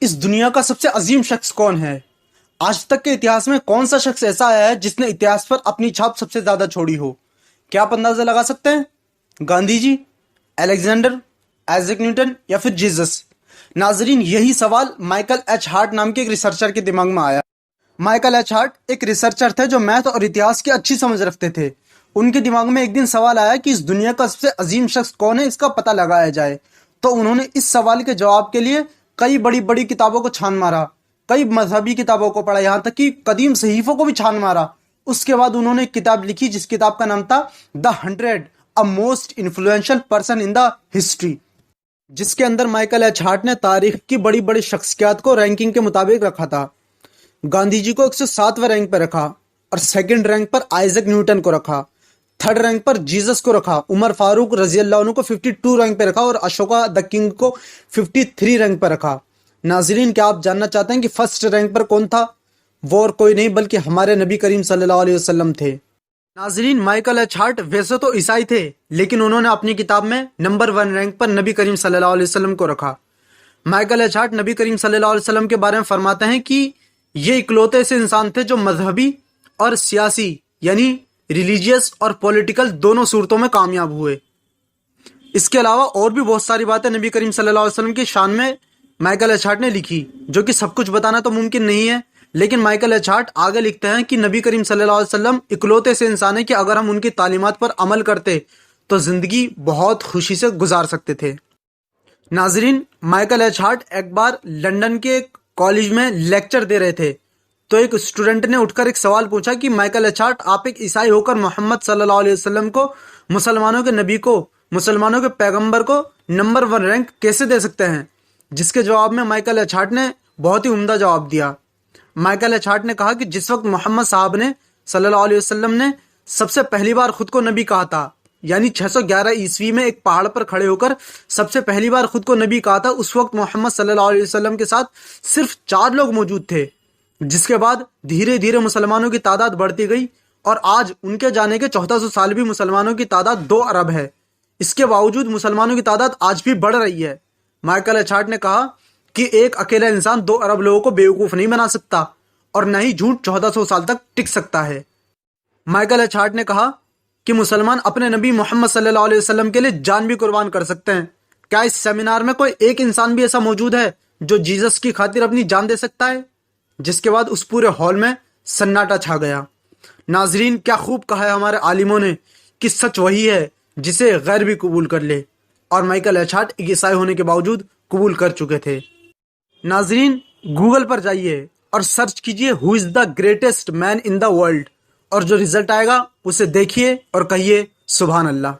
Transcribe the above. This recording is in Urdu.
اس دنیا کا سب سے عظیم شخص کون ہے؟ آج تک کے اتہاس میں کون سا شخص ایسا آیا ہے جس نے اتہاس پر اپنی چھاپ سب سے زیادہ چھوڑی ہو؟ کیا آپ اندازہ لگا سکتے ہیں؟ گاندھی جی، الیگزینڈر، آئزیک نیوٹن یا پھر جیزس؟ ناظرین، یہی سوال مائیکل ایچ ہارٹ نام کے ایک ریسرچر کے دماغ میں آیا۔ مائیکل ایچ ہارٹ ایک ریسرچر تھے جو میتھ اور اتہاس کی اچھی سمجھ رکھتے تھے۔ ان کے دماغ میں ایک دن سوال آیا کہ اس دنیا کا سب سے عظیم شخص کون ہے، اس کا پتہ لگایا جائے۔ تو انہوں نے اس سوال کے جواب کے لیے کئی بڑی بڑی کتابوں کو چھان مارا، کئی مذہبی کتابوں کو پڑھا، یہاں تک کہ قدیم صحیفوں کو بھی چھان مارا۔ اس کے بعد انہوں نے ایک کتاب لکھی جس کتاب کا نام تھا دا 100 A Most Influential Person in the History، جس کے اندر مائیکل ایچ ہارٹ نے تاریخ کی بڑی بڑی شخصیات کو رینکنگ کے مطابق رکھا تھا۔ گاندھی جی کو 107ویں رینک پر رکھا، اور سیکنڈ رینک پر آئزیک نیوٹن کو رکھا، تھرڈ رینک پر جیزس کو رکھا، عمر فاروق رضی اللہ عنہ کو 52 رینک پہ رکھا، اور اشوکا دا کنگ کو 53 رینک پر رکھا۔ ناظرین، کیا آپ جاننا چاہتے ہیں کہ فرسٹ رینک پر کون تھا؟ وہ اور کوئی نہیں بلکہ ہمارے نبی کریم صلی اللہ علیہ وسلم تھے۔ ناظرین، مائیکل ایچ ہارٹ ویسے تو عیسائی تھے، لیکن انہوں نے اپنی کتاب میں نمبر 1 رینک پر نبی کریم صلی اللہ علیہ وسلم کو رکھا۔ مائیکل ایچ ہارٹ نبی کریم صلی اللہ علیہ وسلم کے بارے میں فرماتے ہیں کہ یہ اکلوتے ایسے انسان تھے جو مذہبی اور سیاسی یعنی ریلیجیس اور پولیٹیکل دونوں صورتوں میں کامیاب ہوئے۔ اس کے علاوہ اور بھی بہت ساری باتیں نبی کریم صلی اللہ علیہ وسلم کی شان میں مائیکل ایچ ہارٹ نے لکھی، جو کہ سب کچھ بتانا تو ممکن نہیں ہے، لیکن مائیکل ایچ ہارٹ آگے لکھتے ہیں کہ نبی کریم صلی اللہ علیہ وسلم اکلوتے سے انسان ہے کہ اگر ہم ان کی تعلیمات پر عمل کرتے تو زندگی بہت خوشی سے گزار سکتے تھے۔ ناظرین، مائیکل ایچ ہارٹ ایک بار لندن کے ایک کالج میں لیکچر دے رہے تھے، تو ایک اسٹوڈنٹ نے اٹھ کر ایک سوال پوچھا کہ مائیکل ایچ ہارٹ، آپ ایک عیسائی ہو کر محمد صلی اللہ علیہ وسلم کو، مسلمانوں کے نبی کو، مسلمانوں کے پیغمبر کو نمبر 1 رینک کیسے دے سکتے ہیں؟ جس کے جواب میں مائیکل ایچ ہارٹ نے بہت ہی عمدہ جواب دیا۔ مائیکل ایچ ہارٹ نے کہا کہ جس وقت محمد صاحب نے صلی اللہ علیہ وسلم نے سب سے پہلی بار خود کو نبی کہا تھا، یعنی 611 عیسوی میں ایک پہاڑ پر کھڑے ہو کر سب سے پہلی بار خود کو نبی کہا تھا، اس وقت محمد صلی اللہ علیہ وسلم کے ساتھ صرف 4 لوگ موجود تھے، جس کے بعد دھیرے دھیرے مسلمانوں کی تعداد بڑھتی گئی، اور آج ان کے جانے کے 1400 سال بھی مسلمانوں کی تعداد 2 ارب ہے۔ اس کے باوجود مسلمانوں کی تعداد آج بھی بڑھ رہی ہے۔ مائیکل ایچ ہارٹ نے کہا کہ ایک اکیلا انسان 2 ارب لوگوں کو بیوقوف نہیں بنا سکتا، اور نہ ہی جھوٹ 1400 سال تک ٹک سکتا ہے۔ مائیکل ایچ ہارٹ نے کہا کہ مسلمان اپنے نبی محمد صلی اللہ علیہ وسلم کے لیے جان بھی قربان کر سکتے ہیں۔ کیا اس سیمینار میں کوئی ایک انسان بھی ایسا موجود ہے جو جیزس کی خاطر اپنی جان دے سکتا ہے؟ جس کے بعد اس پورے ہال میں سناٹا چھا گیا۔ ناظرین، کیا خوب کہا ہے ہمارے عالموں نے کہ سچ وہی ہے جسے غیر بھی قبول کر لے، اور مائیکل ایچ ہارٹ ایک عیسائی ہونے کے باوجود قبول کر چکے تھے۔ ناظرین، گوگل پر جائیے اور سرچ کیجئے ہو از the greatest main in the world, اور جو رزلٹ آئے گا اسے دیکھیے اور کہیے سبحان اللہ۔